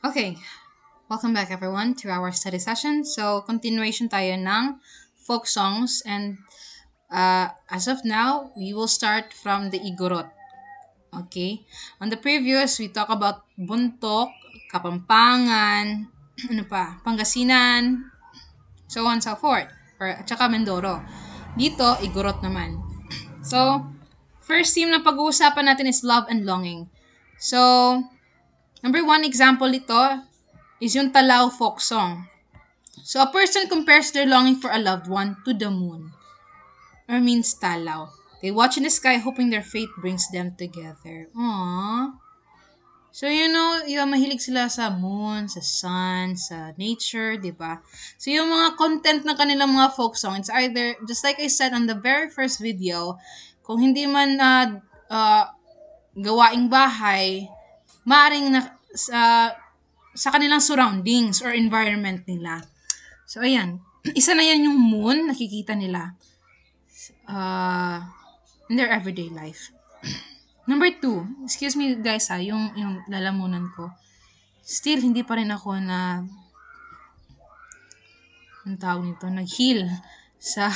Okay, welcome back everyone to our study session. So, continuation tayo ng folk songs and as of now, we will start from the Igorot. Okay? On the previous, we talk about Buntok, Kapampangan, ano pa, Pangasinan, so on and so forth. At saka Mindoro. Dito, Igorot naman. So, first theme na pag-uusapan natin is love and longing. So, number one example ito is yung Talao folk song. So, a person compares their longing for a loved one to the moon, or means Talao. They watch in the sky hoping their fate brings them together. Aww. So, mahilig sila sa moon, sa sun, sa nature, di ba? So, yung mga content ng kanilang mga folk song, it's either, just like I said on the very first video, kung hindi man gawaing bahay, maaring sa kanilang surroundings or environment nila. So, ayan. Isa na yan yung moon, nakikita nila in their everyday life. Number two, excuse me guys yung lalamunan ko. Still, hindi pa rin ako ang tawag nito, nag-heal sa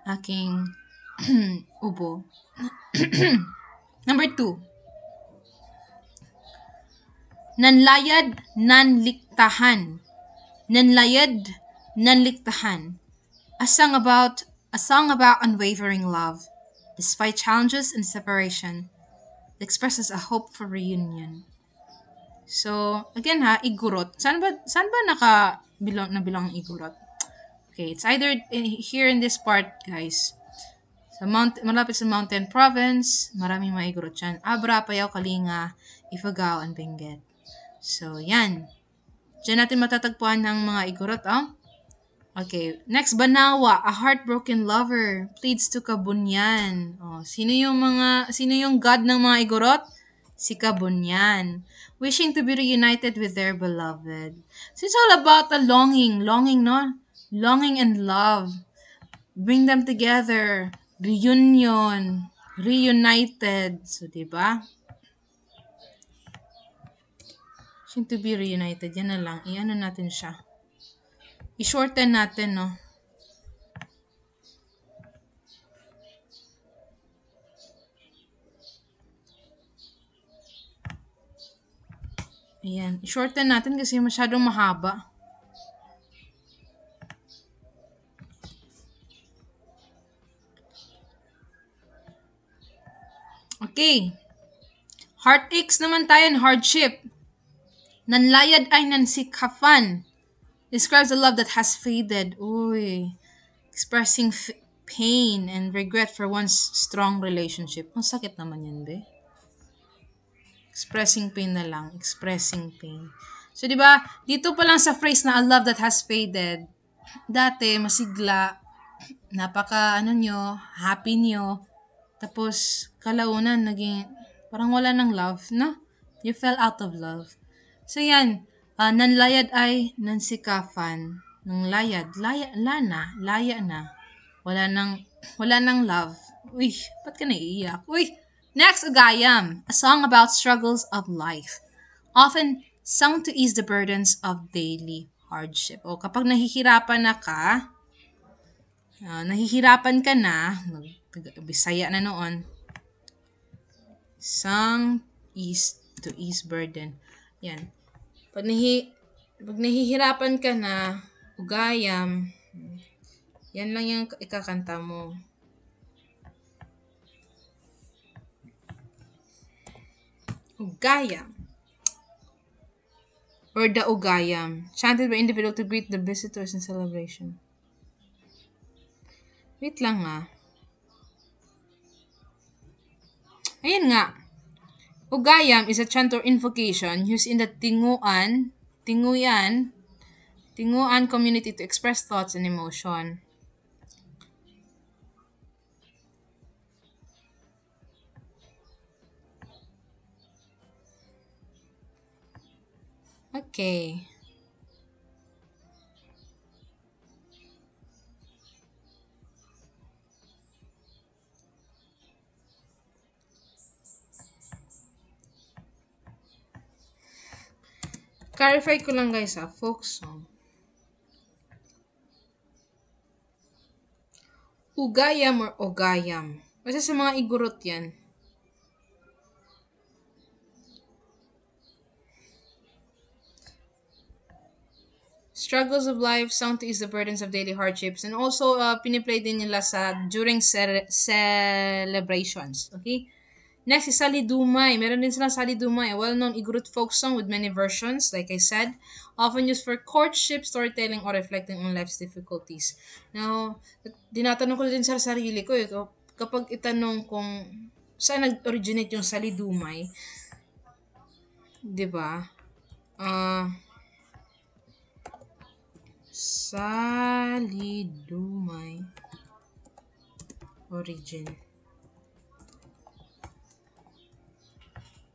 aking ubo. Number two, nanlayad, nanliktahan. Nanlayad, nanliktahan. A song about unwavering love, despite challenges and separation. It expresses a hope for reunion. So, again igurot. Saan ba nabilang ang igurot? Okay, it's either here in this part, guys. Malapit sa mountain province, maraming mga igurot dyan. Abra, Payaw, Kalinga, Ifugao, and Benguet. So, yan. Diyan natin matatagpuan ng mga igurot, Okay, next, Banawa, a heartbroken lover pleads to Kabunyan. Sino yung god ng mga igorot? Si Kabunyan, wishing to be reunited with their beloved. So it's all about the longing, no? Longing and love. Bring them together. Reunion. Reunited. So, diba? Wishing to be reunited. Yan na lang. Iano natin siya. I-shorten natin, no? Ayan. I-shorten natin kasi masyadong mahaba. Okay. Heartaches naman tayo and hardship. Nanlayad ay nansikafan. Describes a love that has faded. Uy. Expressing pain and regret for one's strong relationship. Ang sakit naman yan, be. Expressing pain na lang. Expressing pain. So, di ba, dito pa lang sa phrase na a love that has faded, dati, masigla, happy nyo, tapos, kalaunan, naging, parang wala ng love, no? You fell out of love. So, yan, nanlayad ay nansikafan. Nang layad, laya na. Wala nang love. Uy, ba't ka naiiyak? Uy! Next, Ugayam, a song about struggles of life. Often sung to ease the burdens of daily hardship. O kapag nahihirapan ka na, Bisaya na noon, sung to ease burden. Yan. Pag nahihirapan ka na, Ugayam, yan lang yung ikakanta mo. Ugayam. Or the Ugayam. Chanted by individual to greet the visitors in celebration. Wait lang Ayan nga. Ugayam is a chant or invocation used in the Tinguan community to express thoughts and emotion. Okay. Clarify ko lang guys folk song. Ugayam or ogayam. Kasi sa mga igurot yan. Struggles of life, sung to ease the burdens of daily hardships, and also piniplay din nila during celebrations. Okay? Next is Salidumay. Meron din silang Salidumay, a well-known Igorot folk song with many versions, like I said, often used for courtship, storytelling, or reflecting on life's difficulties. Now, dinatanong ko din sa sarili ko, kapag itanong kung saan nag-originate yung Salidumay, di ba? Salidumay origin.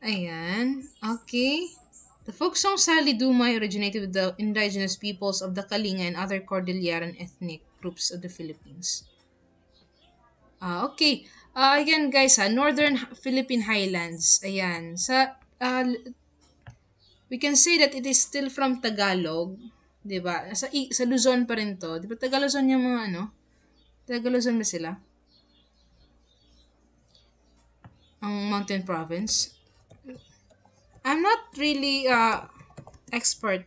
Ayan. Okay. The folk song Salidumay originated with the indigenous peoples of the Kalinga and other Cordilleran ethnic groups of the Philippines. Okay. Again guys, Northern Philippine Highlands. Ayan. We can say that it is still from Tagalog. Diba? Sa Luzon pa rin to. Diba Tagaluzon yung mga Tagaluzon ba sila? Ang Mountain Province. I'm not really expert.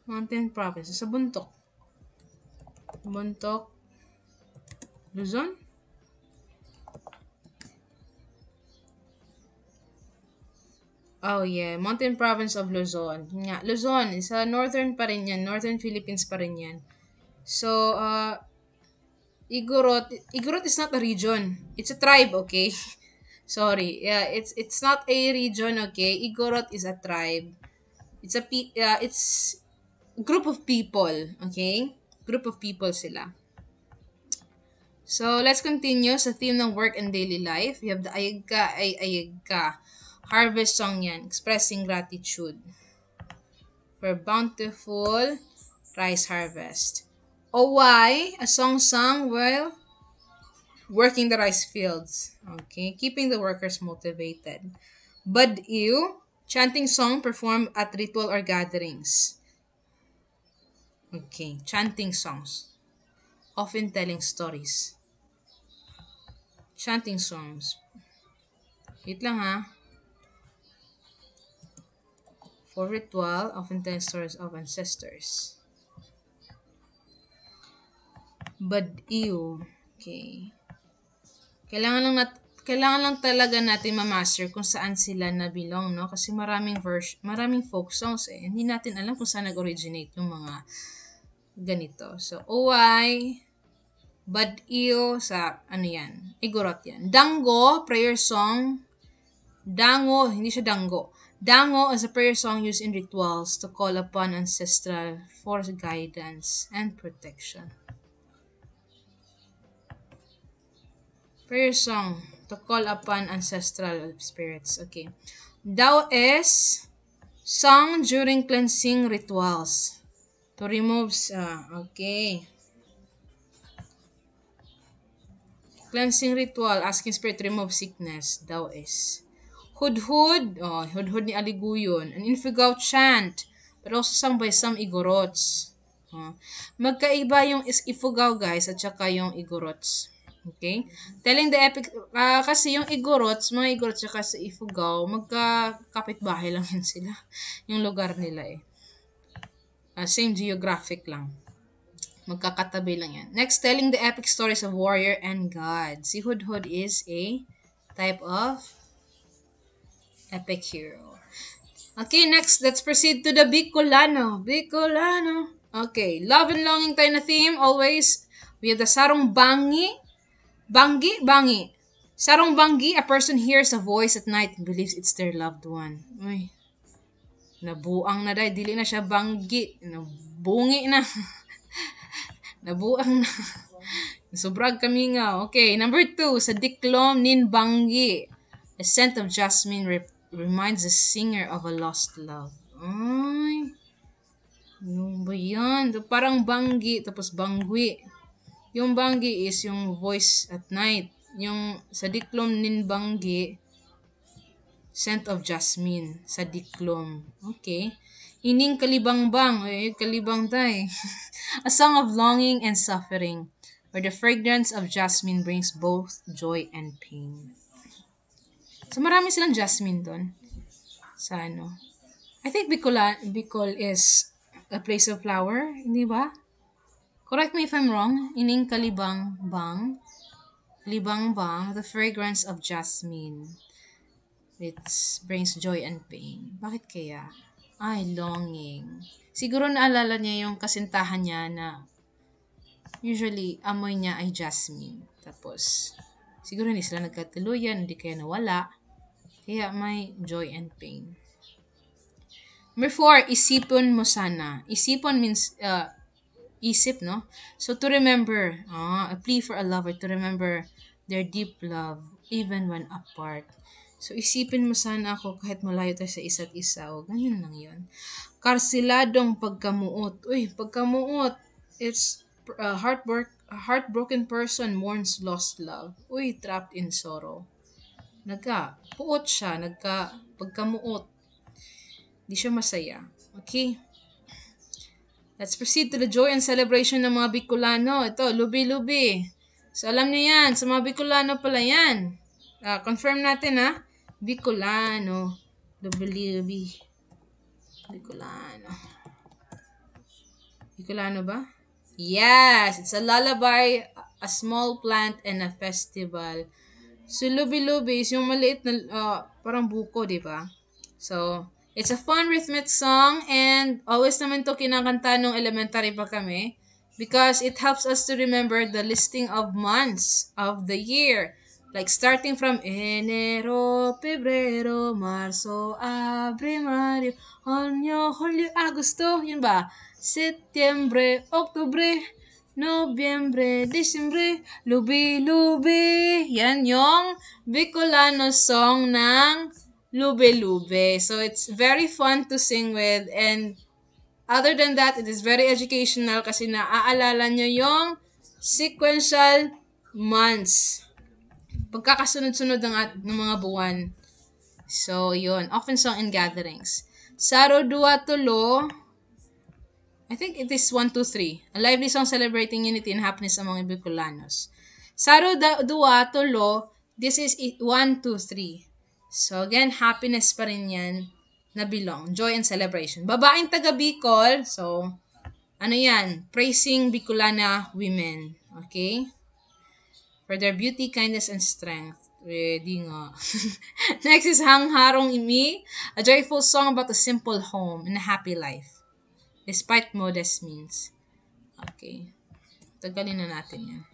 Mountain Province. Sa Buntok. Buntok. Luzon? Oh yeah, Mountain Province of Luzon. Nga, Luzon, sa northern pa rin yan. Northern Philippines pa rin yan. So, Igorot is not a region. It's a tribe, okay? Sorry. Yeah, it's not a region, okay? Igorot is a tribe. It's a group of people, okay? Group of people sila. So, let's continue sa theme ng work and daily life. We have the Ayagka. Harvest song yan, expressing gratitude for bountiful rice harvest. Oway, a song sung while working the rice fields. Okay, keeping the workers motivated. Bad-Ew, chanting song performed at ritual or gatherings. Okay, chanting songs. Often telling stories. Chanting songs. Wait lang ha. For ritual, often telling stories of ancestors. Bad-Ew. Okay. Kailangan lang talaga natin ma-master kung saan sila na-belong, no? Kasi maraming folk songs eh. Hindi natin alam kung saan nag-originate yung mga ganito. So, Oway, Bad-Ew, sa yan? Igorot yan. Dango, prayer song. Dango, hindi siya dango. Dango is a prayer song used in rituals to call upon ancestral for guidance and protection. Prayer song to call upon ancestral spirits. Okay. Dao is sung during cleansing rituals to remove okay. Cleansing ritual asking spirit to remove sickness. Dao is Hudhud, Hudhud ni Aliguyon, an Ifugao chant, but also sung by some Igorots. Magkaiba yung Ifugao guys at saka yung Igorots. Okay? Telling the epic, kasi yung mga Igorots saka sa Ifugao, magkakapit-bahay lang yun sila. Yung lugar nila eh. Same geographic lang. Magkakatabi lang yan. Next, telling the epic stories of warrior and god. Si Hudhud is a type of epic hero. Okay, next, let's proceed to the Bicolano. Bicolano. Okay, love and longing tayo na theme, always. We have the Sarong Bangi. Bangi. Sarong Bangi, a person hears a voice at night and believes it's their loved one. Uy, nabuang na dahil, dili na siya banggi. Nabungi na. Nabuang na. Sobrag kami nga. Okay, number 2, sa Diklom Nin Bangi. A scent of jasmine reminds the singer of a lost love. Ay, ano ba yan? Parang banggi, tapos bangwi. Yung banggi is yung voice at night. Yung sa Diklom Nin Bangi, scent of jasmine sa diklom. Okay. Ining kalibangbang, kalibang tay. A song of longing and suffering, where the fragrance of jasmine brings both joy and pain. So marami silang jasmine doon sa ano. I think Bicol is a place of flower, hindi ba? Correct me if I'm wrong. Ining libang bang, the fragrance of jasmine. It brings joy and pain. Bakit kaya? Ay, longing. Siguro naalala niya yung kasintahan niya na usually amoy niya ay jasmine. Tapos, siguro hindi sila nagkatuluyan, hindi kaya nawala. Kaya may joy and pain. Number 4, isipon mo sana. Isipon means isip, no? So, to remember, a plea for a lover to remember their deep love even when apart. So, isipin mo sana ako kahit malayo tayo sa isa't isa. O, ganyan lang yun. Karsiladong pagkamuot. Uy, pagkamuot. It's a heartbroken person mourns lost love. Uy, trapped in sorrow. Puot siya. Pagkamuot. Di siya masaya. Okay? Let's proceed to the joy and celebration ng mga Bicolano. Ito, lubi-lubi. So, alam niyo yan. Sa mga Bicolano pala yan. Confirm natin, ha? Bicolano. Lubi-lubi. Bicolano. Bicolano ba? Yes! It's a lullaby, a small plant, and a festival. So, lubi-lubi is yung maliit na, parang buko, di ba? So, it's a fun rhythmic song and always naman to kinakanta nung elementary pa kami because it helps us to remember the listing of months of the year. Like starting from Enero, Pebrero, Marzo, Abril, Mayo, Junio, Julio, Agosto, yun ba? Setyembre, Oktubre, Nobyembre, Disyembre, Lubi-lubi. Yan yung Bicolano song ng Lube-lube. So it's very fun to sing with and other than that, it is very educational kasi naaalala nyo yung sequential months. Pagkakasunod-sunod ng mga buwan. So, yun. Often sung in gatherings. Saro dua tulo. I think it is 1, 2, 3. A lively song celebrating unity and happiness among Bicolanos. Saro dua tulo. This is 1, 2, 3. So, again, happiness pa rin yan na belong. Joy and celebration. Babaeng taga Bicol. So, ano yan? Praising Bicolana women. Okay? For their beauty, kindness, and strength. Pwede nga. Next is Hangharong Imi, a joyful song about a simple home and a happy life, despite modest means. Okay. Tagalin na natin yan.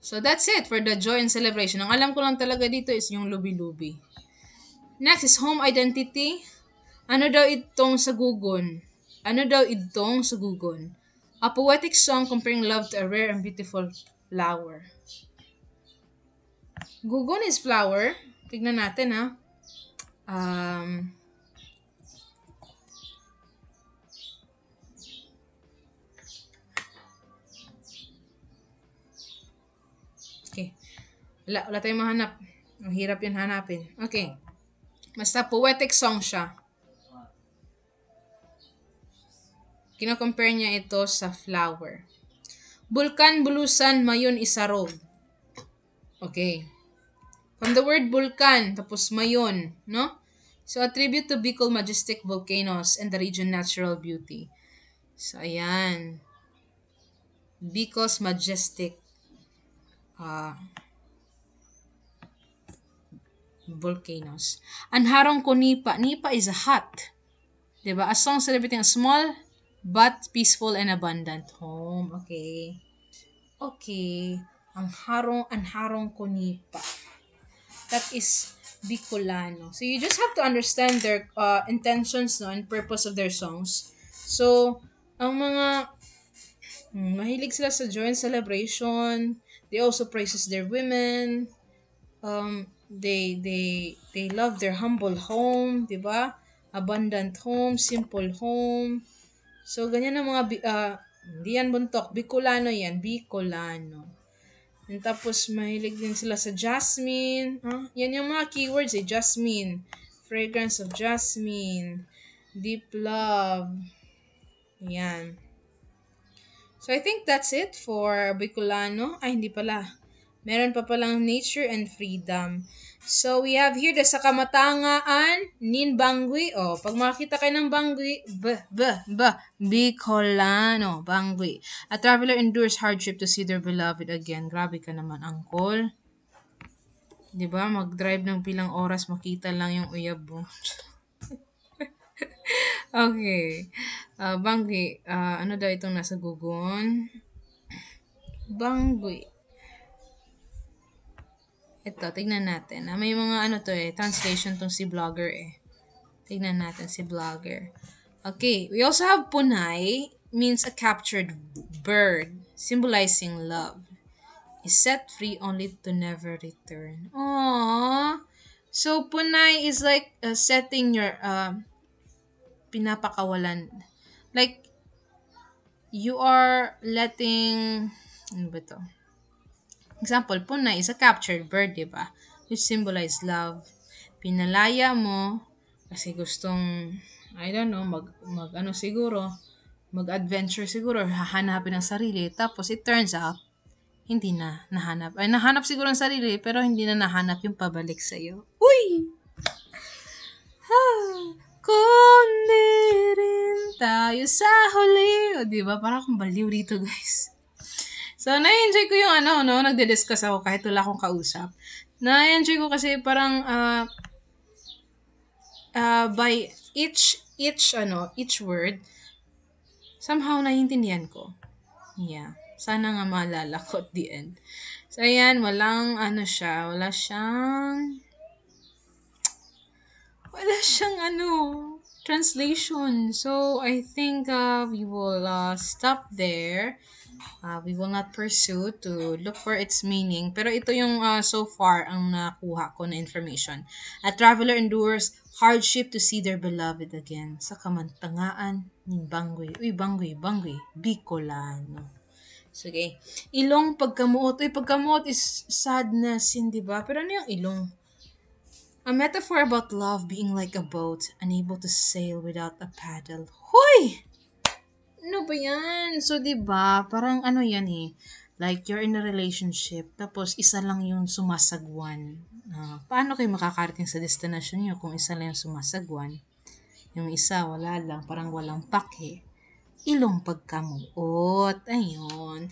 So, that's it for the joy and celebration. Ang alam ko lang talaga dito is yung lubi-lubi. Next is home identity. Ano daw itong sagugon? A poetic song comparing love to a rare and beautiful flower. Gugon is flower. Tignan natin, ha. Okay. Wala tayong mahanap. Ang hirap yan hanapin. Okay. Basta poetic song siya. Kino-compare niya ito sa flower. Bulkan, bulusan, mayon, isarog. Okay. From the word bulkan, tapos mayon, no? So, a tribute to Bicol majestic volcanoes and the region natural beauty. So, ayan. Bicol's majestic volcanoes. Anharong ko Nipa. Nipa is a hut. Diba? A song celebrating a small but peaceful and abundant home. Okay. Okay. Anharong ko Nipa. That is Bicolano. So, you just have to understand their intentions, no, and purpose of their songs. So, ang mga mahilig sila sa joy and celebration. They also praises their women. They love their humble home, di ba? Abundant home, simple home. So, ganyan ang mga, hindi yan buntok. Bicolano yan. Bicolano. And tapos, mahilig din sila sa jasmine. Yan yung mga keywords jasmine. Fragrance of jasmine. Deep love. Yan. So, I think that's it for Bicolano. Ay, hindi pala. Meron pa palang nature and freedom. So, we have here the sa kamatangaan, nin bangui. Pag makakita kayo ng bangui, Bicolano, bangui. A traveler endures hardship to see their beloved again. Grabe ka naman, uncle. Diba? Mag-drive ng pilang oras, makita lang yung uyab mo. Okay. Bangui. Ano daw itong nasa gugon? Bangui. Ito, tignan natin. May mga translation tong si vlogger Tignan natin si vlogger. Okay, we also have punay, means a captured bird, symbolizing love. Is set free only to never return. Aww. So, punay is like setting your, pinapakawalan. Like, you are letting, ano ba to? Example, punay is a captured bird, diba? Which symbolize love. Pinalaya mo kasi gustong, I don't know, mag-adventure siguro, hahanapin ang sarili. Tapos, it turns out, hindi na nahanap. Ay, nahanap siguro ang sarili, pero hindi na nahanap yung pabalik sa'yo. Uy! Kundi rin tayo sa huli. Diba? Parang akong baliw dito, guys. So, na-enjoy ko yung nagde-discuss ako kahit wala akong kausap. Na-enjoy ko kasi parang by each word, somehow naiintindihan ko. Yeah. Sana nga maalala ko at the end. So, ayan, wala siyang translation. So, I think we will stop there. We will not pursue to look for its meaning. Pero ito yung so far ang nakuha ko na information. A traveler endures hardship to see their beloved again. Sa kamantangaan ni Bangui. Uy, Bangui. Bicolano. Sige. Ilong pagkamuot. Uy, pagkamuot is sadness, hindi ba? Pero ano yung ilong? A metaphor about love being like a boat, unable to sail without a paddle. Hoy! Ano ba yan? So, diba, parang yan like, you're in a relationship, tapos isa lang yung sumasagwan. Paano kayo makakarating sa destination nyo kung isa lang yung sumasagwan? Yung isa, wala lang, parang walang pake. Ilong pagkamuot. Ayun.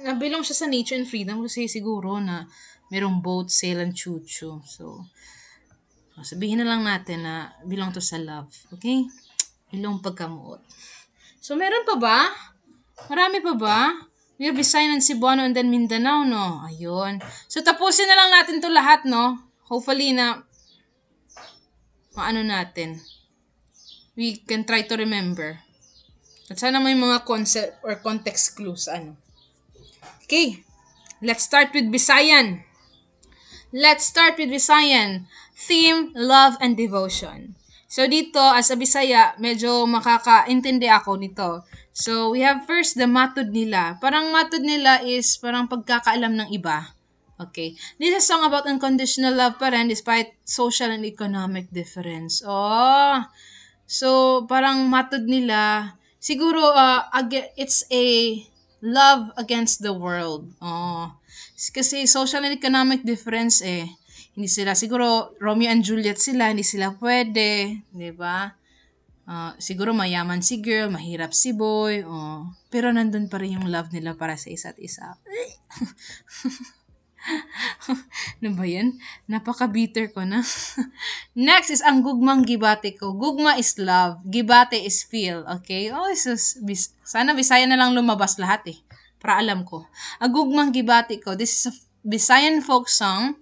Nabilong siya sa nature and freedom kasi siguro na merong boat, sail, and chuchu. So, sabihin na lang natin na belong to sa love. Okay? Ilong pagkamuot. So, meron pa ba? Marami pa ba? We have Visayan and Cebuano and then Mindanao, no? Ayun. So, tapusin na lang natin to lahat, no? Hopefully na natin. We can try to remember. At sana may mga concept or context clues, Okay. Let's start with Visayan. Theme, love, and devotion. So, dito, as a Bisaya, medyo makakaintindi ako nito. So, we have first the matod nila. Parang matod nila is parang pagkakaalam ng iba. Okay. This is a song about unconditional love pa rin despite social and economic difference. So, parang matod nila, siguro, it's a love against the world. Kasi social and economic difference hindi sila, siguro Romeo and Juliet sila, hindi sila pwede, di ba? Siguro mayaman si girl, mahirap si boy, pero nandun pa rin yung love nila para sa isa't isa. Ano ba yan? Napaka-bitter ko na. Next is ang gugmang gibate ko. Gugma is love. Gibate is feel. Okay? Sana Bisaya na lang lumabas lahat para alam ko. Ang gugmang gibate ko. This is a Visayan folk song.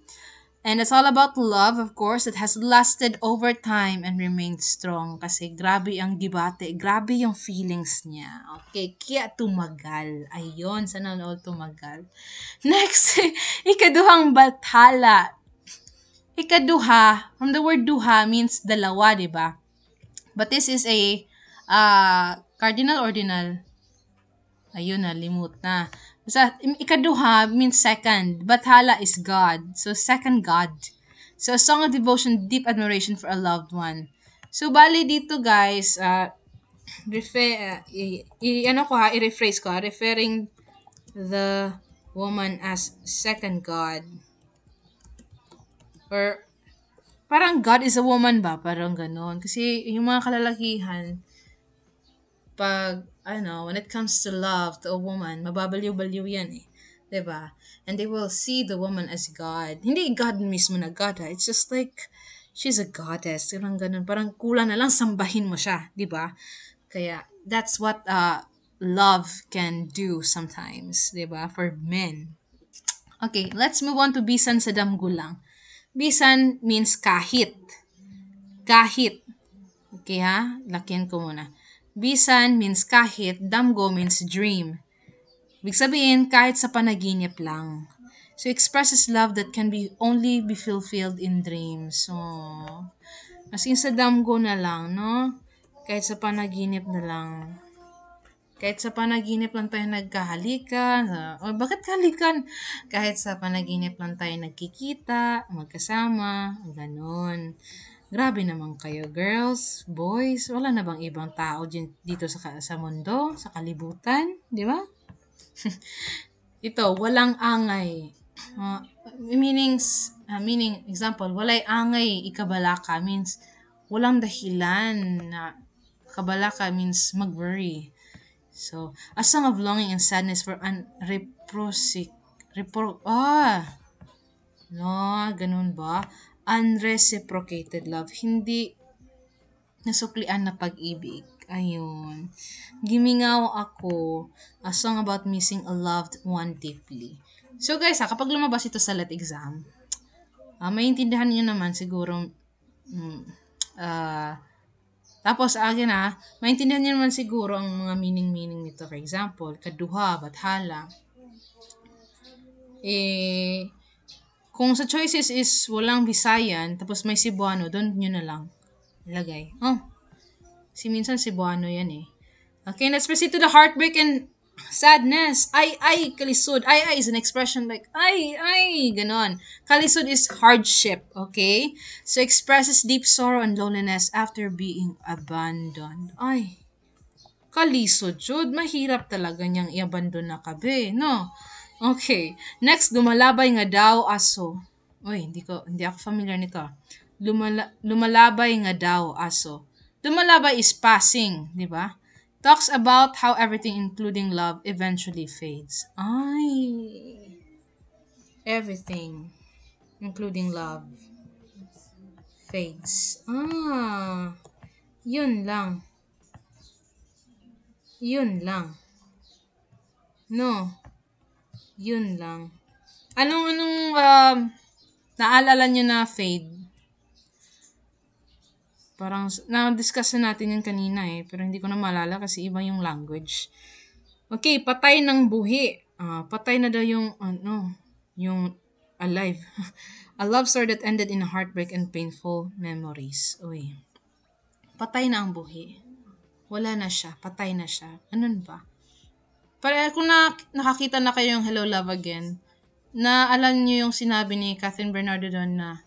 And it's all about love, of course. It has lasted over time and remained strong. Kasi grabe ang gibate. Grabe yung feelings niya. Okay, kaya tumagal. Ayun, sana all tumagal. Next, ikaduhang bathala. Ikaduha, from the word duha means dalawa, di ba? But this is a cardinal ordinal. Ayun na, limot na. Basta, ikaduha means second. Bathala is God. So, second God. So, a song of devotion, deep admiration for a loved one. So, bali dito guys, ano ko ha, i-rephrase ko ha, referring the woman as second God. Or, parang God is a woman ba? Parang ganon. Kasi yung mga kalalakihan, pag, when it comes to love to a woman, mababaliw-baliw yan eh. 'Di ba? And they will see the woman as God. Hindi God mismo na God ha. It's just like, she's a goddess. Parang ganun. Parang kulang na lang sambahin mo siya. 'Di ba? Kaya, that's what love can do sometimes. 'Di ba? For men. Okay, let's move on to bisan sa damgulang. Bisan means kahit. Kahit. Okay ha? Lakihan ko muna. Bisan means kahit, damgo means dream. Ibig sabihin, kahit sa panaginip lang. So, expresses love that can only be fulfilled in dreams. So, as in sa damgo na lang, no? Kahit sa panaginip na lang. Kahit sa panaginip lang tayo nagkahalikan. Bakit halikan? Kahit sa panaginip lang tayo nagkikita, magkasama, ganun. Grabe naman kayo, girls, boys. Wala na bang ibang tao dito sa mundo, sa kalibutan? Di ba? Ito, walang angay. Meaning, example, walay angay ikabalaka means walang dahilan na kabalaka means mag-worry. So, a song of longing and sadness for ganun ba? Unreciprocated love. Hindi nasuklian na pag-ibig. Ayun. Gimingaw ako, a song about missing a loved one deeply. So guys, kapag lumabas ito sa LET exam, maintindihan niyo naman siguro, tapos akin maintindihan niyo naman siguro ang mga meaning nito. For example, kaduha, bathala. Kung sa choices is walang Visayan, tapos may Cebuano, doon nyo na lang ilagay. Si minsan Cebuano yan eh. Okay, let's proceed to the heartbreak and sadness. Ay, kalisod. Ay is an expression like, ay, ganon. Kalisod is hardship, okay? So, expresses deep sorrow and loneliness after being abandoned. Ay, kalisod, Jud. Mahirap talaga niyang i-abandon na kabe, no? Okay. Next, lumalabay nga daw aso. Uy, hindi ako familiar nito. Lumalabay nga daw aso. Lumalabay is passing, di ba? Talks about how everything including love eventually fades. Ay. Everything including love fades. Yun lang. No. Yun lang. Anong naalala nyo na fade? Parang, na-discuss na natin yun kanina eh. Pero hindi ko na maalala kasi iba yung language. Okay, patay ng buhi. Patay na daw yung, yung alive. A love story that ended in a heartbreak and painful memories. Uy. Patay na ang buhi. Wala na siya. Patay na siya. Anun ba? Para kung nakakita na kayo yung Hello Love Again, na alam niyo yung sinabi ni Catherine Bernardo doon na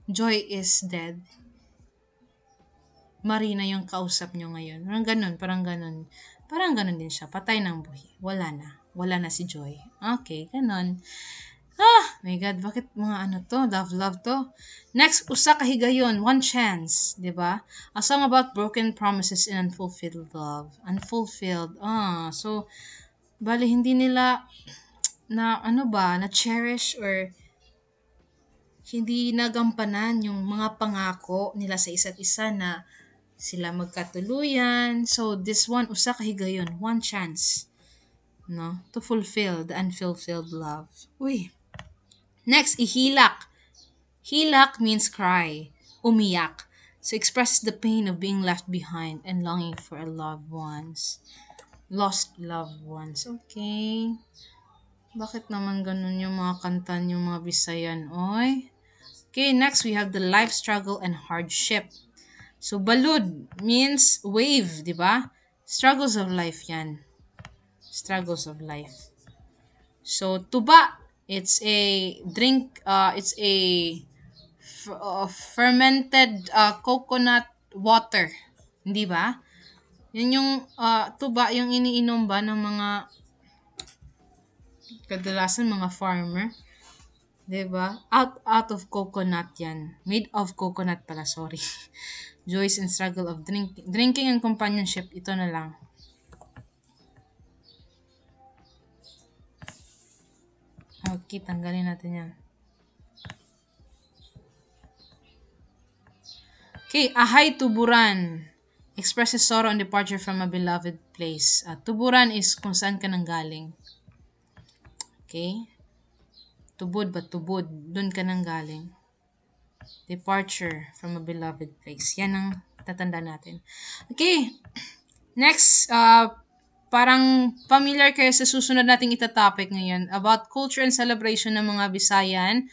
joy is dead. Marina yung kausap nyo ngayon. Parang ganun. Parang ganun din siya. Patay ng buhi. Wala na. Wala na si Joy. Okay, ganun. My God, bakit mga to? Love to. Next, usa ka higayon, one chance, 'di ba? A song about broken promises and unfulfilled love. Unfulfilled. So bali hindi nila na na-cherish or hindi nagampanan yung mga pangako nila sa isa't isa na sila magkatuluyan. So, this one, usa ka higayon, one chance, no? To fulfill the unfulfilled love. Uy. Next, ihilak. Hilak means cry, umiyak. So, expresses the pain of being left behind and longing for a loved ones. Lost loved ones. Okay. Bakit naman ganun yung mga kanta yung mga Bisayan, oy? Okay, next we have the life struggle and hardship. So, balud means wave, di ba? Struggles of life yan. struggles of life. So tuba, it's a drink, it's a fermented coconut water, hindi ba? Yun yung tuba, yung iniinom ba ng mga kadalasan mga farmer, 'di ba? Out of coconut 'yan. Made of coconut pala, sorry. Joys and struggle of drinking and companionship, ito na lang. Okay, tanggalin natin 'yan. Okay, ahay tuburan. Expresses sorrow and departure from a beloved place. Tuburan is kung saan ka nanggaling. Okay? Tubod ba? Tubod. Doon ka nanggaling. Departure from a beloved place. Yan ang tatanda natin. Okay. Next, parang familiar kayo sa susunod nating itatopic ngayon about culture and celebration ng mga Visayan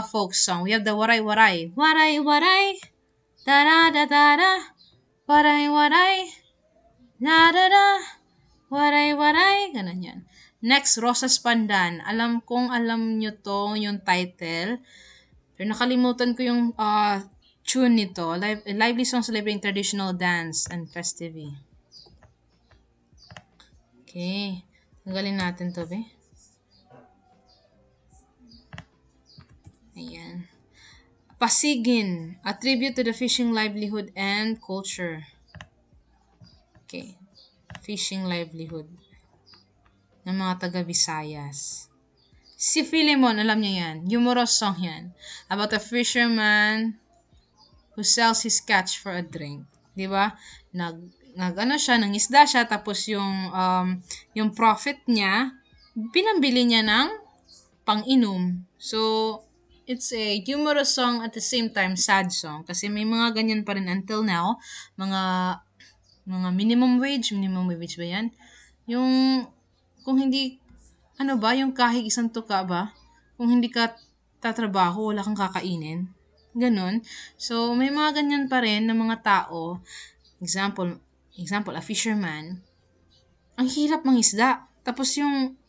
folk song. We have the Waray Waray. Waray Waray. Da da da da da. Waray Waray. Da da da. Waray Waray. Ganun yan. Next, Rosas Pandan. Alam kong alam nyo to, yung title. Pero nakalimutan ko yung tune nito. Lively song celebrating traditional dance and festivity. Okay. Tanggalin natin to, be. Ayan. Pasigin. A tribute to the fishing livelihood and culture. Okay. Fishing livelihood ng mga taga-Visayas. Si Philemon, alam niya yan. Humorous song yan. About a fisherman who sells his catch for a drink. Di ba? Nag-ano siya, nangisda siya, tapos yung profit niya, pinambili niya ng pang-inom. So, it's a humorous song at the same time sad song. Kasi may mga ganyan pa rin until now. Mga minimum wage ba yan? Yung, kung hindi, ano ba, yung kahig isang tuka ba? Kung hindi ka tatrabaho, wala kang kakainin. Ganon. So, may mga ganyan pa rin na mga tao. Example, a fisherman. Ang hirap mangisda. Tapos yung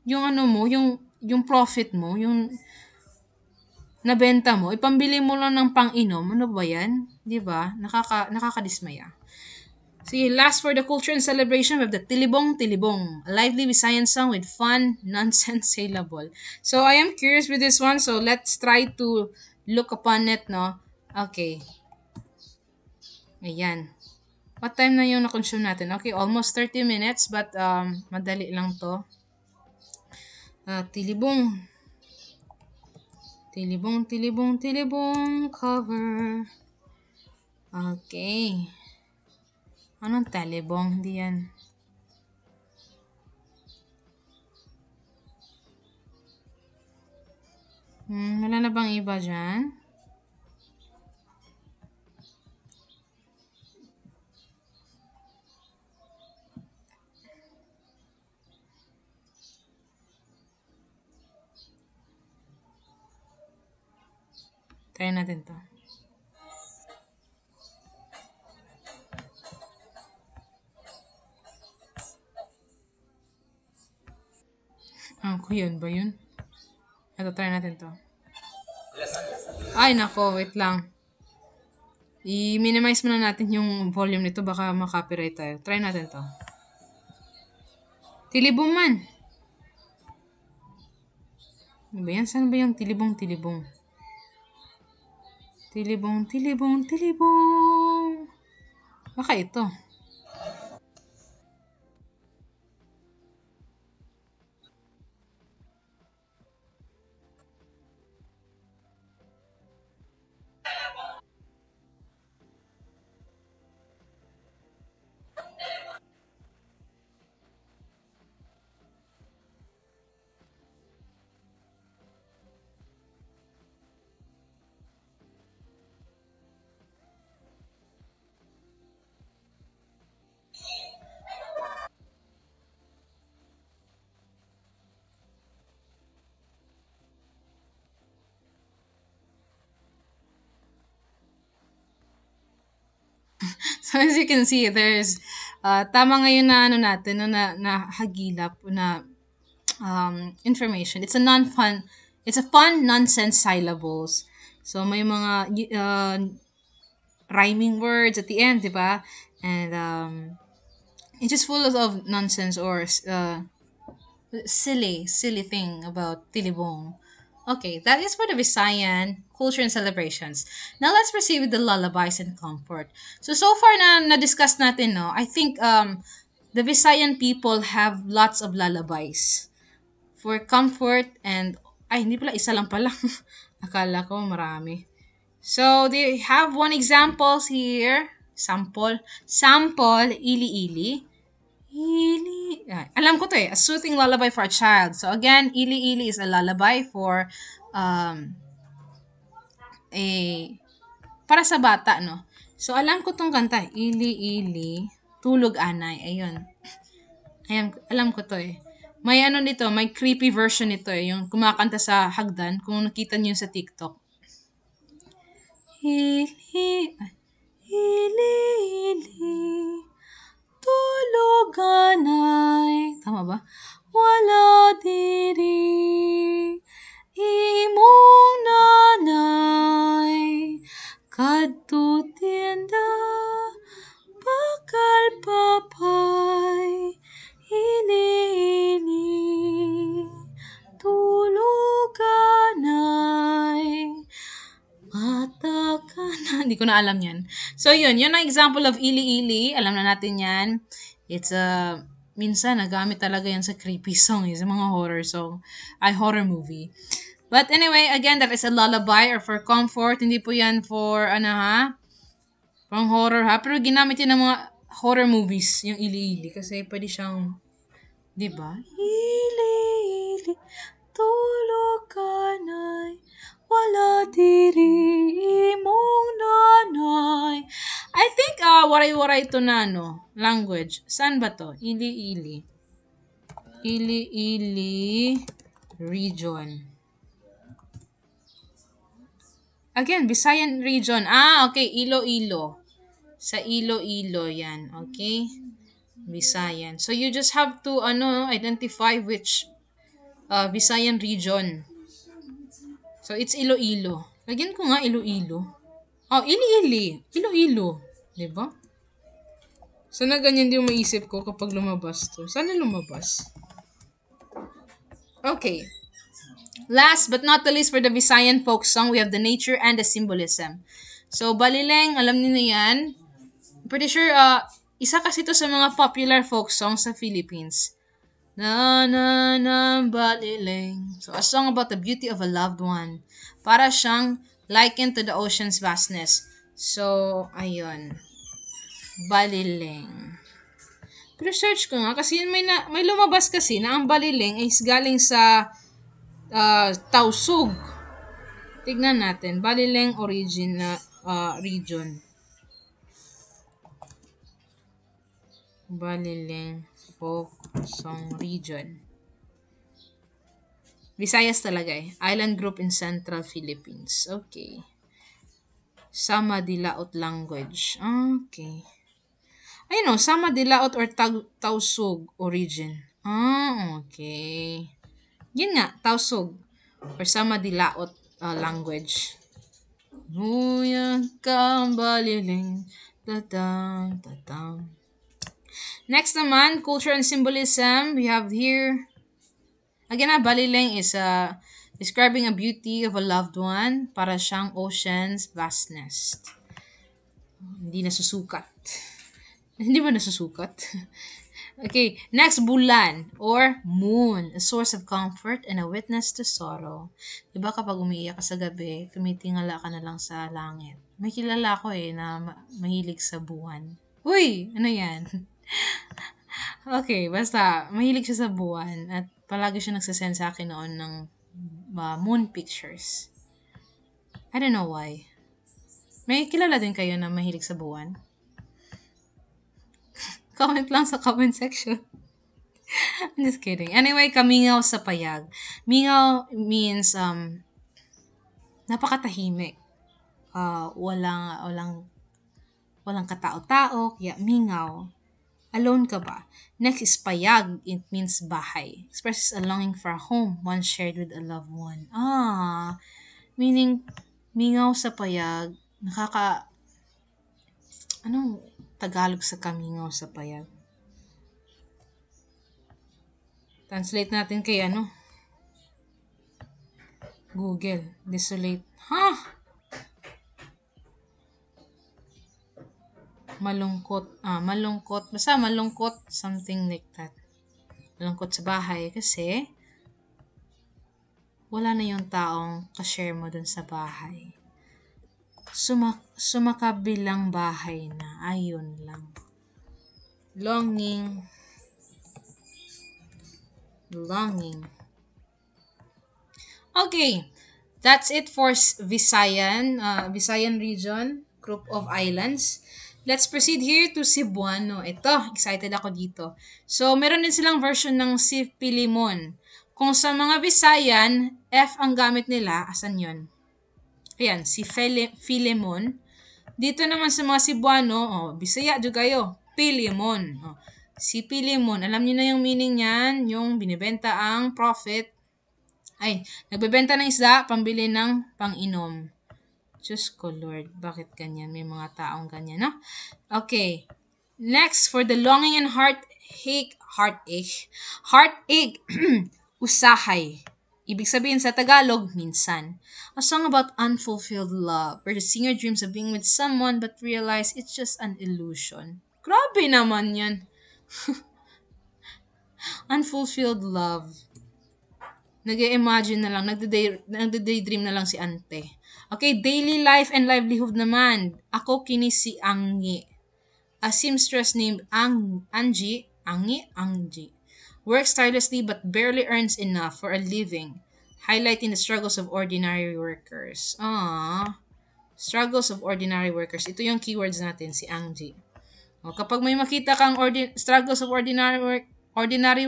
ano mo, yung profit mo, yung nabenta mo, ipambili mo lang ng pang-inom. Ano ba yan? Di ba? Nakakadismaya. See, last for the culture and celebration, we have the Tilibong Tilibong, a lively Visayan song with fun, nonsense syllable. So, I am curious with this one, so let's try to look upon it, no? Okay. Ayan. What time na yung na-consume natin? Okay, almost 30 minutes, but madali lang to. Tilibong. Tilibong, tilibong, tilibong, cover. Okay. Anong talibong? Hindi yan. Wala na bang iba dyan? Try natin to. Ko yun ba yun? Ito, try natin to. Ay, nako, wait lang. I-minimize muna natin yung volume nito, baka makopyright tayo. Try natin to. Tilibong man. Ano ba yan? Saan ba yung tilibong, tilibong? Tilibong, tilibong, tilibong. Baka ito. So as you can see, there's Tama ngayon na ano natin, no, na hagilap na information. It's a fun nonsense syllables. So may mga rhyming words at the end, di ba? And it's just full of nonsense or silly thing about Tilibong. Okay, that is for the Visayan culture and celebrations. Now let's proceed with the lullabies and comfort. So far na discuss natin, no, I think the Visayan people have lots of lullabies for comfort and ay hindi pala isa lang pala. Akala ko marami. So they have one examples here. Sample ili-ili. Alam ko to a soothing lullaby for a child. So again, ili-ili is a lullaby for a para sa bata, no. So alam ko tong kanta, ili-ili, tulog anay. Ayun. Alam ko to May ano nito, may creepy version nito yung kumakanta sa hagdan, kung nakita niyo sa TikTok. Ili, tulog anay. Tama ba? Wala diri, imong nanay, kadto tienda, bakal papay, ili, tulog anay, mata ka na. Hindi ko na alam yan. So yun ang example of ili-ili. Alam na natin yan. It's minsan nagamit talaga yan sa creepy song, sa mga horror song, horror movie. But anyway, again, that is a lullaby or for comfort. Hindi po yan for pang horror pero ginamit yan ng mga horror movies, yung ili-ili, kasi pwede siyang, di ba? Ili-ili, tulog ka na'y, wala diri imong nanay. I think waray-waray to na language. Saan ba to? Ili-ili. Ili-ili region. Again, Visayan region. Okay, Iloilo. Sa Iloilo yan, okay? Visayan. So you just have to identify which Visayan region. So it's Iloilo. Lagyan ko nga Iloilo. Oh, ili-ili. Iloilo. Diba? Sana ganyan din yung maisip ko kapag lumabas to. Sana lumabas. Okay. Last but not the least for the Visayan folk song, we have the nature and the symbolism. So, Balileng, alam niyo na yan. Pretty sure, isa kasi to sa mga popular folk songs sa Philippines. Na na na Balileng. So, a song about the beauty of a loved one. Para siyang likened to the ocean's vastness. So, ayun. Balileng. Pero search ko nga kasi may lumabas kasi na ang Balileng is galing sa Tausug. Tignan natin. Balileng region. Balileng folk song region. Visayas talaga Island group in Central Philippines. Okay. Sama Dilaot language. Okay. Ayun Sama Dilaot or Tausug origin. Okay. Yun nga, Tausug or Sama Dilaot language. Huyang Baliling. Tatam. Next naman, culture and symbolism. We have here again, Balileng is describing a beauty of a loved one, para siyang ocean's vastness. Hindi nasusukat. Hindi ba nasusukat? Okay, next, bulan or moon, a source of comfort and a witness to sorrow. Diba kapag umiiyak ka sa gabi, tumitingala ka na lang sa langit. May kilala ko na mahilig sa buwan. Uy, ano yan? Okay, basta, mahilig siya sa buwan at palagi siya nagsasend sa akin noon ng moon pictures. I don't know why. May kilala din kayo na mahilig sa buwan? Comment lang sa comment section. I'm just kidding. Anyway, kamingaw sa payag. Mingaw means napakatahimik. Walang katao-tao, kaya mingaw. Alone ka ba? Next is payag. It means bahay. Expresses a longing for a home once shared with a loved one. Meaning, mingaw sa payag. Anong Tagalog sa kamingaw sa payag? Translate natin kay Google. Desolate. Malungkot. Malungkot. Basta malungkot. Something like that. Malungkot sa bahay kasi wala na yung taong ka-share mo dun sa bahay. Sumakabilang bahay na. Ayun lang. Longing. Okay. That's it for Visayan region, group of islands. Let's proceed here to Cebuano. Ito, excited ako dito. So, meron din silang version ng si Pilimon. Kung sa mga Visayan, F ang gamit nila, asan yun? Ayan, si Filemon. Dito naman sa mga Cebuano, Bisaya dyan kayo, Pilimon. Si Pilimon, alam niyo na yung meaning niyan, yung binibenta ang profit. Nagbebenta ng isda, pambili ng pang-inom. Diyos ko Lord, bakit ganyan? May mga taong ganyan, no? Okay. Next, for the longing and heartache, usahay. Ibig sabihin sa Tagalog, minsan. A song about unfulfilled love, where the singer dreams of being with someone but realize it's just an illusion. Grabe naman yan. Unfulfilled love. Nag-imagine na lang, nagde-daydream na lang si ante. Okay, daily life and livelihood naman. Ako kini si Angi. A seamstress named Angie. Works tirelessly but barely earns enough for a living, highlighting the struggles of ordinary workers. Struggles of ordinary workers. Ito yung keywords natin, si Angie. Kapag may makita kang struggles of ordinary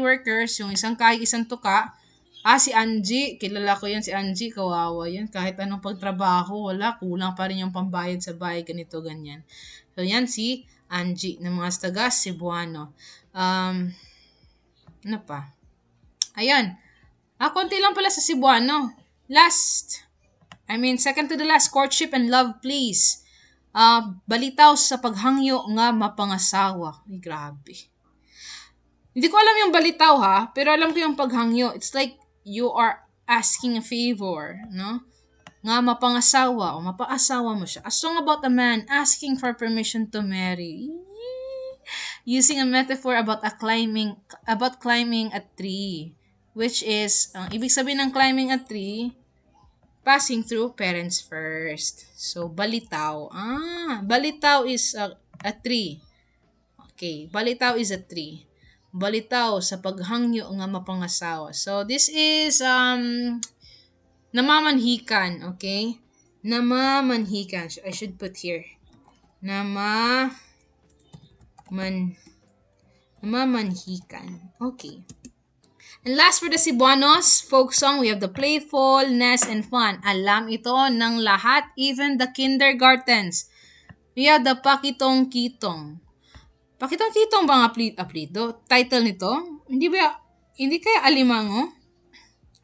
workers, yung isang kahit isang tuka, si Angie, kilala ko yan si Angie, kawawa yan. Kahit anong pagtrabaho, wala, kulang pa rin yung pambayad sa bahay, ganito, ganyan. So, yan si Angie, ng mga taga Cebuano. Ano pa? Ayun. Konti lang pala sa Cebuano. Second to the last, courtship and love, please. Balitaw sa paghangyo nga mapangasawa. Ay, grabe. Hindi ko alam yung balitaw pero alam ko yung paghangyo. It's like you are asking a favor, no? Nga mapangasawa o mapaasawa mo siya. A song about a man asking for permission to marry. Using a metaphor about climbing a tree, which is ibig sabihin ng climbing a tree, passing through parents first. So balitaw. Balitaw is a tree. Okay, balitaw is a tree. Balitaw sa paghangyo nga mapangasawa. So, this is, namamanhikan, okay? Namamanhikan. I should put here. Namamanhikan. Okay. And last for the Cebuanos folk song, we have the playfulness and fun. Alam ito ng lahat, even the kindergartens. We have the pakitong-kitong. Pakitong-kitong bang aplido? Title nito? Hindi kaya alimango?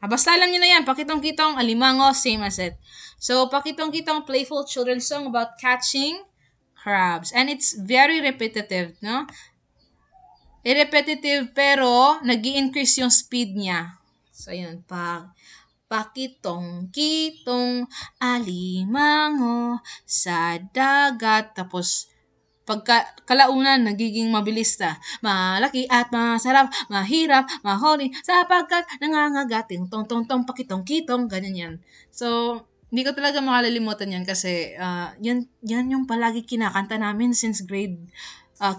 Basta alam niyo na yan. Pakitong-kitong, alimango, same as it. So, pakitong-kitong playful children's song about catching crabs. And it's very repetitive, no? Repetitive pero nag-i-increase yung speed niya. So, yun. Pakitong-kitong, alimango, sa dagat. Tapos, kalaunan, nagiging mabilis na. Malaki at masarap, mahirap, mahuli, sapagkat nangangagating, tong-tong-tong, pakitong-kitong, ganyan yan. So, hindi ko talaga makalilimutan yan kasi yan yung palagi kinakanta namin since grade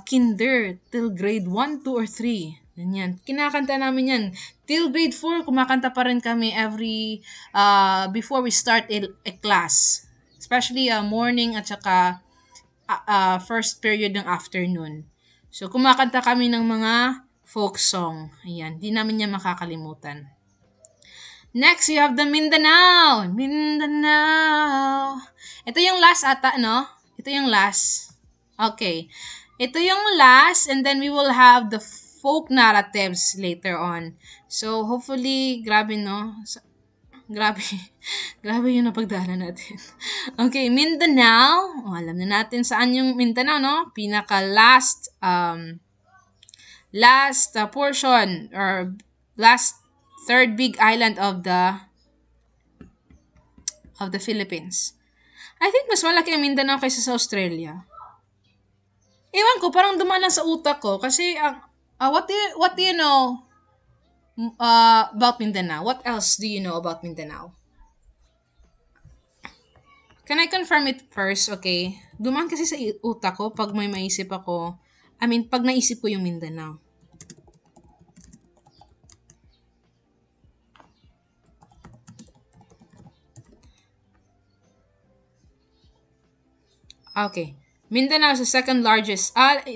kinder till grade 1, 2, or 3. Ganyan. Kinakanta namin yan. Till grade 4, kumakanta pa rin kami before we start a class. Especially morning at saka first period ng afternoon. So, kumakanta kami ng mga folk song. Ayan, di namin yan makakalimutan. Next, you have the Mindanao. Mindanao. Ito yung last ata, no? Ito yung last. Okay. Ito yung last, and then we will have the folk narratives later on. So, hopefully, grabe no? Grabe. Grabe yung napagdala natin. Okay, Mindanao. Alam na natin saan yung Mindanao, no? Pinaka last portion or last third big island of the Philippines. I think mas malaki ang Mindanao kaysa sa Australia. Ewan ko, parang dumaan lang sa utak ko kasi what do you know about Mindanao? What else do you know about Mindanao? Can I confirm it first, okay? Dumaan kasi sa utak ko pag may maisip ako. Pag naisip ko yung Mindanao. Okay. Mindanao is the second largest pala. The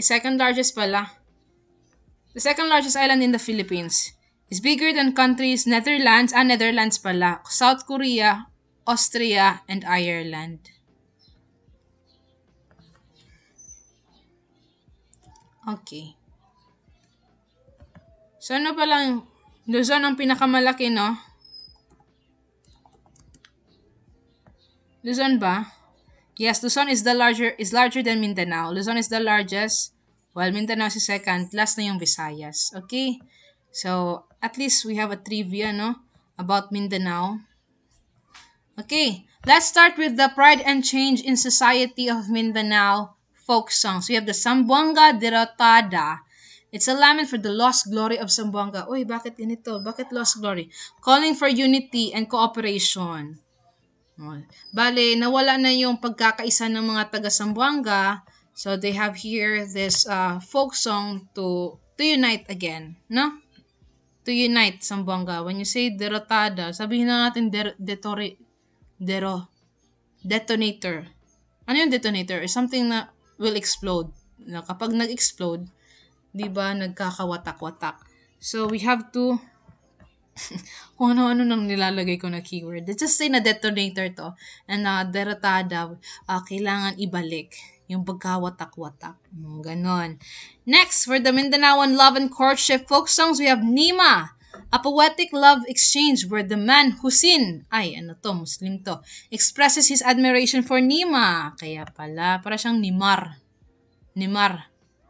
second largest island in the Philippines. It's bigger than countries Netherlands pala, South Korea, Austria, and Ireland. Okay. So, ano pa lang, Luzon ang pinakamalaki, no? Luzon ba? Yes, Luzon is larger than Mindanao. Luzon is the largest, while Mindanao is second. Last na yung Visayas. Okay? So, at least we have a trivia, no? About Mindanao. Okay, let's start with the pride and change in society of Mindanao folk songs. We have the Sambuanga Deratada. It's a lament for the lost glory of Sambuanga. Uy, bakit ganito? Bakit lost glory? Calling for unity and cooperation. Bale, nawala na yung pagkakaisa ng mga taga Sambuanga. So they have here this folk song to unite again, no? To unite Sambuanga. When you say Deratada, sabihin na natin detonator. Ano yung detonator? Is something na will explode. Na kapag nag-explode, di ba, nagkakawatak-watak. So, we have to kung ano-ano nang nilalagay ko na keyword. Let's just say na detonator to. And deratada, kailangan ibalik yung pagkawatak-watak. Ganon. Next, for the Mindanaoan love and courtship folk songs, we have Nima, a poetic love exchange where the man Husin, Muslim to, expresses his admiration for Nima. Kaya pala, para siyang Nimar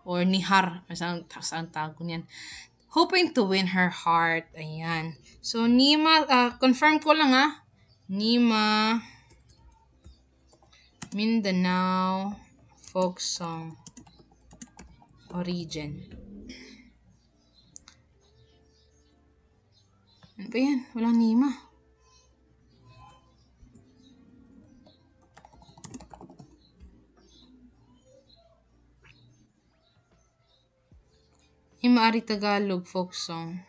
or Nihar, saan tawag niyan. Hoping to win her heart. Ayan. So, Nima, confirm ko lang Nima, Mindanao, folk song, origin. Ano ba yan? Walang Nima. Nimaari Tagalog folk song.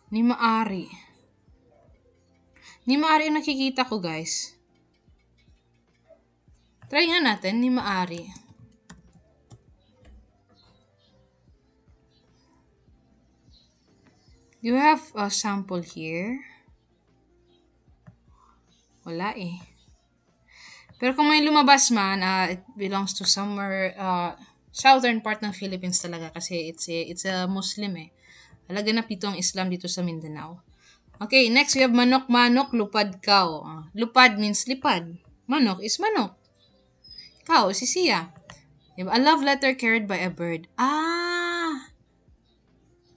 Nimaari ang nakikita ko, guys. Try nga natin, Nimaari. Do you have a sample here? Wala eh. Pero kung may lumabas man, it belongs to somewhere southern part ng Philippines talaga kasi it's a Muslim eh. Halaga na pito ang Islam dito sa Mindanao. Okay, next we have manok-manok, lupad cow. Lupad means lipad. Manok is manok. Cow, si Sia. A love letter carried by a bird.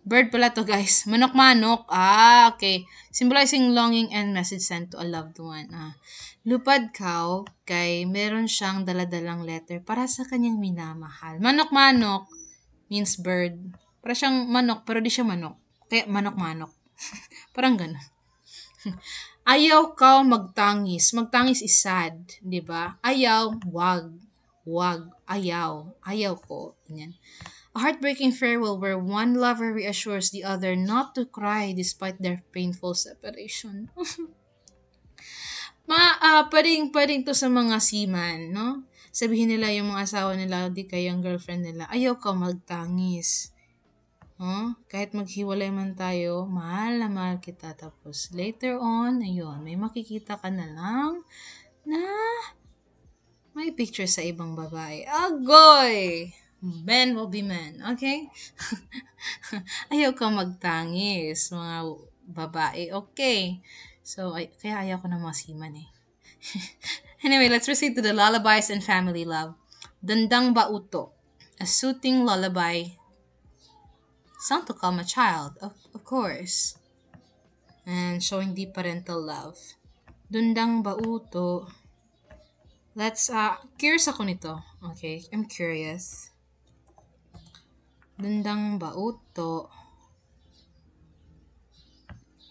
Bird pala to, guys. Manok-manok. Okay. Symbolizing longing and message sent to a loved one. Lupad cow, kay meron siyang daladalang letter para sa kanyang minamahal. Manok-manok means bird. Para siyang manok, pero di siya manok. Kaya manok-manok. Parang gano'n. Ayaw ka magtangis. Magtangis is sad, di ba? Ayaw, wag. Wag. Ayaw. Ayaw ko. Ganyan. A heartbreaking farewell where one lover reassures the other not to cry despite their painful separation. Pwedeng to sa mga seaman, no? Sabihin nila yung mga asawa nila, di kayang girlfriend nila, ayaw ka magtangis. Kahit maghiwalay man tayo, mahal na mahal kita. Tapos later on, ayun, may makikita ka na lang na May picture sa ibang babae. Agoy! Men will be men. Okay? Ayaw ka magtangis, mga babae. Okay. So, kaya ayaw ko ng mga seaman eh. Anyway, let's proceed to the lullabies and family love. Dandang Bauto. A soothing lullaby sung to calm a child, of course. And showing deep parental love. Dundang Bauto. Let's, curious ako nito. Okay, I'm curious. Dundang Bauto.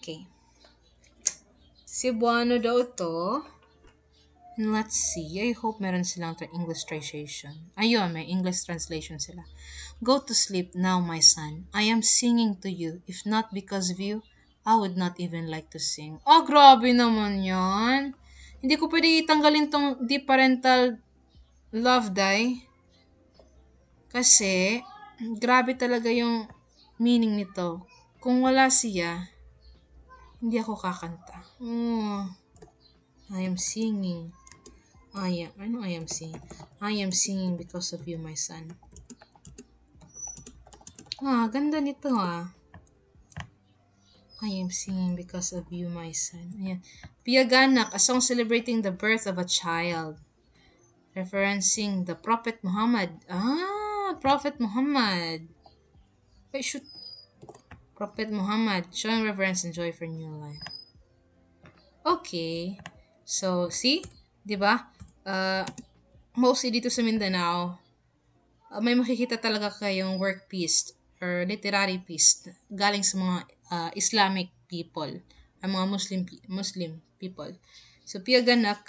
Okay. Cebuano daw to. And let's see. I hope meron silang English translation. Ayun, may English translation sila. Go to sleep now, my son. I am singing to you. If not because of you, I would not even like to sing. Oh, grabe naman yan. Hindi ko pwede itanggalin tong deep parental love, day. Kasi, grabe talaga yung meaning nito. Kung wala siya, hindi ako kakanta. Oh, I am singing. I am singing. I am singing because of you, my son. Ganda nito I am singing because of you, my son. Ayan. Piyaganak, a song celebrating the birth of a child. Referencing the Prophet Muhammad. Prophet Muhammad. Wait, shoot. Prophet Muhammad, showing reverence and joy for new life. Okay. So, see? Diba? Mostly dito sa Mindanao, may makikita talaga kayong work piece or literary piece galing sa mga Islamic people, ang mga Muslim people. So, Piyaganak,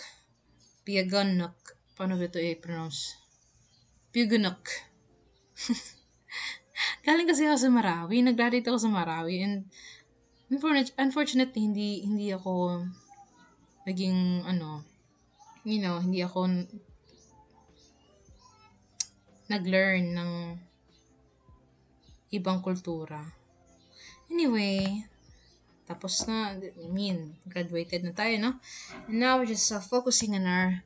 paano ba ito i-pronounce? Piyaganak. Galing kasi ako sa Marawi, nag-graduate ako sa Marawi, and unfortunately, hindi ako naging, hindi ako nag-learn ng ibang kultura. Anyway, tapos na, graduated na tayo, no? And now we're just focusing on our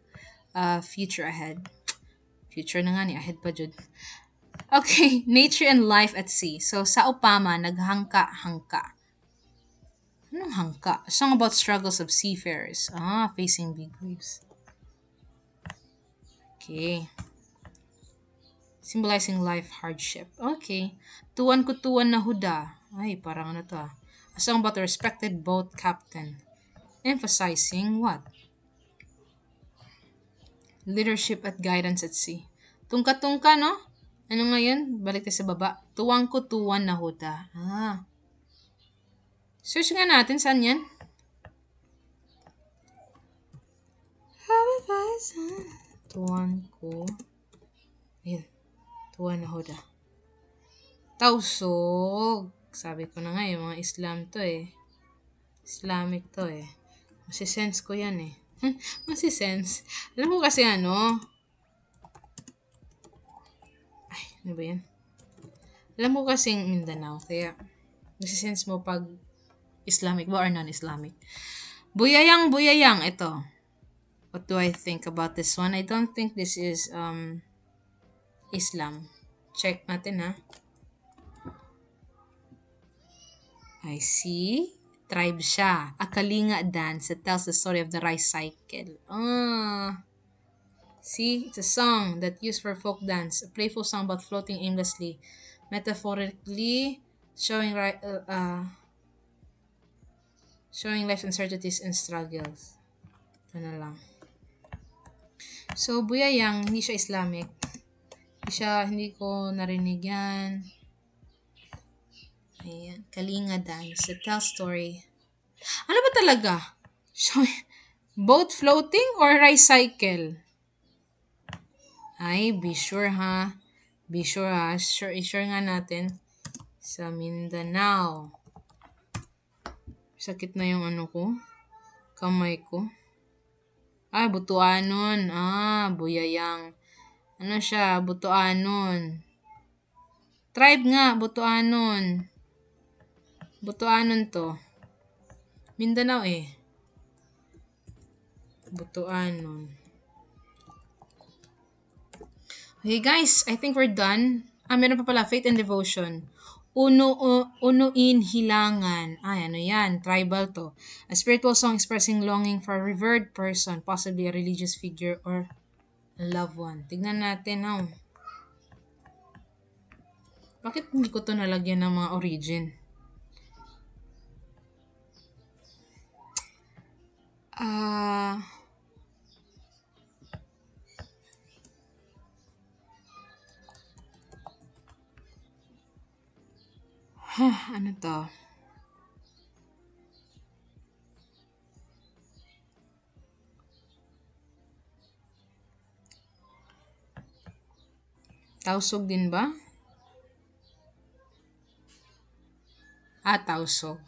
future ahead. Future na nga ni, ahead pa jud. Okay, nature and life at sea. So, sa Upama, naghangka-hangka. Anong hangka? A song about struggles of seafarers. Facing big waves. Okay. Symbolizing life hardship. Okay. Tuwan ko tuwan na huda. Ay, parang ano to A song about a respected boat captain. Emphasizing what? Leadership at guidance at sea. Tungka-tungka, no? Ano ngayon? Balik tayo sa baba. Tuwang ko tuwan na huda. Search nga natin. Saan yan? Tuwan ko. Ayan. Tuwan na huda. Tausog. Sabi ko na nga, yung mga Islam to Islamic to Masisense ko yan Masisense. Alam ko kasi Ay, ano ba yan? Alam ko kasing Mindanao, kaya masisense mo pag Islamic ba or non-Islamic. Buyayang, ito. What do I think about this one? I don't think this is Islam. Check natin I see. Tribe siya. A Kalinga dance that tells the story of the rice cycle. See, it's a song that used for folk dance. A playful song about floating aimlessly. Metaphorically showing life's uncertainties and struggles. Ito na lang. So, Buyayang, hindi siya Islamic. Hindi ko narinig yan. Ayan. Kalinga dance. That tells story. Ano ba talaga? Boat floating or rice cycle? Ay, be sure Be sure Sure nga natin. Sa Mindanao. Sakit na yung kamay ko. Butuanon. Buyayang. Ano siya? Butuanon. Tribe nga, Butuanon. Butuanon to. Mindanao Butuanon. Okay guys, I think we're done. Meron pa pala, faith and devotion. Unuin hilangan. Ay, ano yan? Tribal to. A spiritual song expressing longing for a revered person, possibly a religious figure or a loved one. Tignan natin, oh. Bakit hindi ko to nalagyan ng mga origin? Ano to? Tausog din ba? Tausog.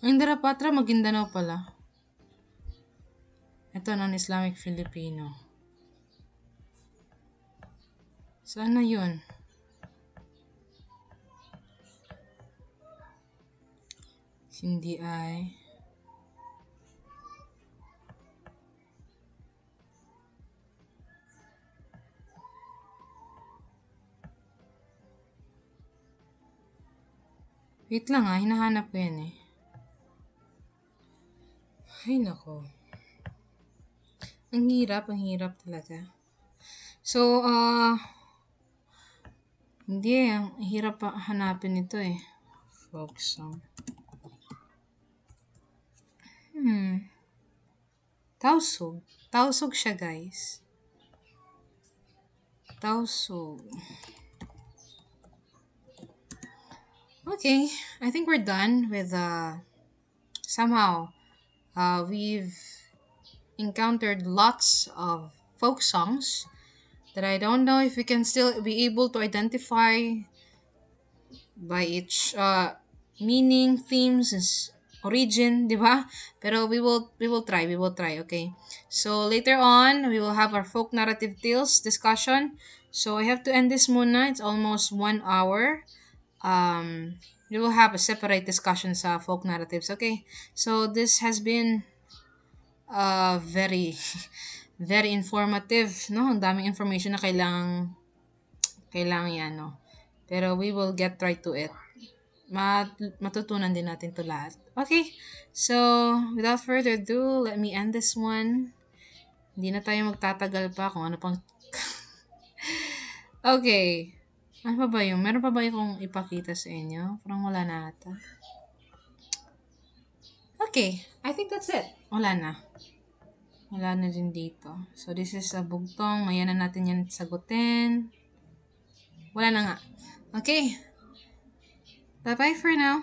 Ang Darapatra, Maguindanao pala. Ito, non-Islamic Filipino. Saan na yun? Hindi ay... Wait lang hinahanap ko yan eh. Ay nako. Ang hirap talaga. So, hindi ang hirap pa hanapin ito eh. Folk song. Tausog. Tausog siya guys. Tausog. Okay, I think we're done with somehow we've encountered lots of folk songs that I don't know if we can still be able to identify by each meaning, themes, origin, di ba? Pero we will try, okay? So later on, we will have our folk narrative tales discussion. So I have to end this muna. It's almost 1 hour. We will have a separate discussion sa folk narratives, okay? So this has been very very informative, no? Ang daming information na kailangan yan, no? Pero we will get right to it. Matutunan din natin to lahat. Okay, so without further ado, let me end this one. Hindi na tayo magtatagal pa kung ano pang... Okay, ano pa ba yung? Meron pa ba yung ipakita sa inyo? Parang wala na ata. Okay, I think that's it. Wala na. Wala na din dito. So this is a bugtong. Maya na natin yan sagutin. Wala na nga. Okay. Bye-bye for now.